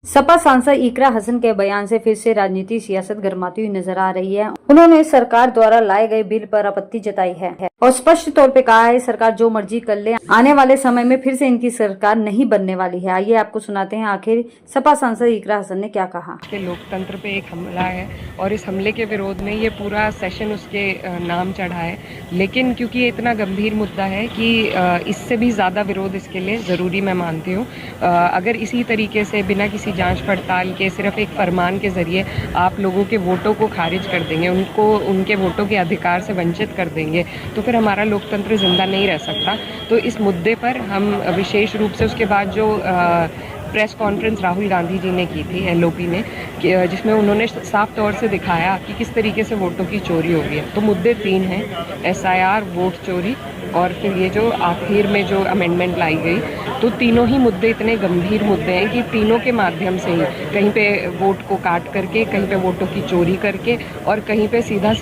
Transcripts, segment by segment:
सपा सांसद इकरा हसन के बयान से फिर से राजनीति सियासत गरमाती हुई नजर आ रही है। उन्होंने सरकार द्वारा लाए गए बिल पर आपत्ति जताई है और स्पष्ट तौर पे कहा है सरकार जो मर्जी कर ले, आने वाले समय में फिर से इनकी सरकार नहीं बनने वाली है। आइए आपको सुनाते हैं आखिर सपा सांसद इकरा हसन ने क्या कहा। लोकतंत्र पे एक हमला है और इस हमले के विरोध में ये पूरा सेशन उसके नाम चढ़ा है, लेकिन क्योंकि ये इतना गंभीर मुद्दा है कि इससे भी ज़्यादा विरोध इसके लिए ज़रूरी मैं मानती हूँ। अगर इसी तरीके से बिना किसी जांच पड़ताल के सिर्फ एक फरमान के ज़रिए आप लोगों के वोटों को खारिज कर देंगे, उनको उनके वोटों के अधिकार से वंचित कर देंगे, तो फिर हमारा लोकतंत्र ज़िंदा नहीं रह सकता। तो इस मुद्दे पर हम विशेष रूप से उसके बाद जो प्रेस कॉन्फ्रेंस राहुल गांधी जी ने की थी एलओपी ने, जिसमें उन्होंने साफ तौर से दिखाया कि किस तरीके से वोटों की चोरी हो गई है। तो मुद्दे 3 हैं, एसआईआर, वोट चोरी और फिर ये जो आखिर में जो अमेंडमेंट लाई गई। तो तीनों ही मुद्दे इतने गंभीर मुद्दे हैं कि तीनों के माध्यम से ही कहीं पे वोट को काट करके, कहीं पे वोटों की चोरी करके और कहीं पे सीधा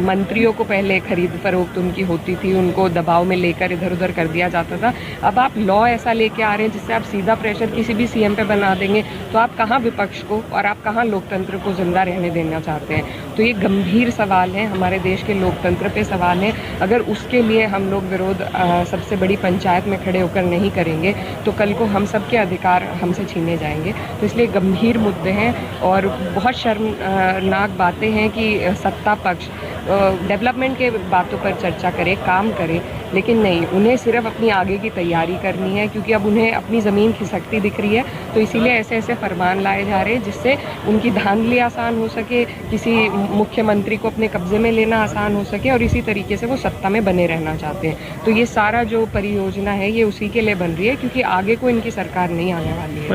मंत्रियों को पहले खरीद फरोख्त उनकी होती थी, उनको दबाव में लेकर इधर उधर कर दिया जाता था। अब आप लॉ ऐसा लेके आ रहे हैं जिससे आप सीधा प्रेशर किसी भी सीएम पे बना देंगे, तो आप कहाँ विपक्ष को और आप कहाँ लोकतंत्र को जिंदा रहने देना चाहते हैं। तो ये गंभीर सवाल है, हमारे देश के लोकतंत्र पे सवाल है। अगर उसके लिए हम लोग विरोध सबसे बड़ी पंचायत में खड़े होकर नहीं करेंगे तो कल को हम सबके अधिकार हमसे छीने जाएंगे। तो इसलिए गंभीर मुद्दे हैं और बहुत शर्मनाक बातें हैं कि सत्ता पक्ष डेवलपमेंट के बातों पर चर्चा करे, काम करे, लेकिन नहीं, उन्हें सिर्फ अपनी आगे की तैयारी करनी है, क्योंकि अब उन्हें अपनी ज़मीन खिसकती दिख रही है। तो इसीलिए ऐसे ऐसे फरमान लाए जा रहे हैं जिससे उनकी धांधली आसान हो सके, किसी मुख्यमंत्री को अपने कब्जे में लेना आसान हो सके और इसी तरीके से वो सत्ता में बने रहना चाहते हैं। तो ये सारा जो परियोजना है ये उसी के लिए बन रही है, क्योंकि आगे को इनकी सरकार नहीं आने वाली है।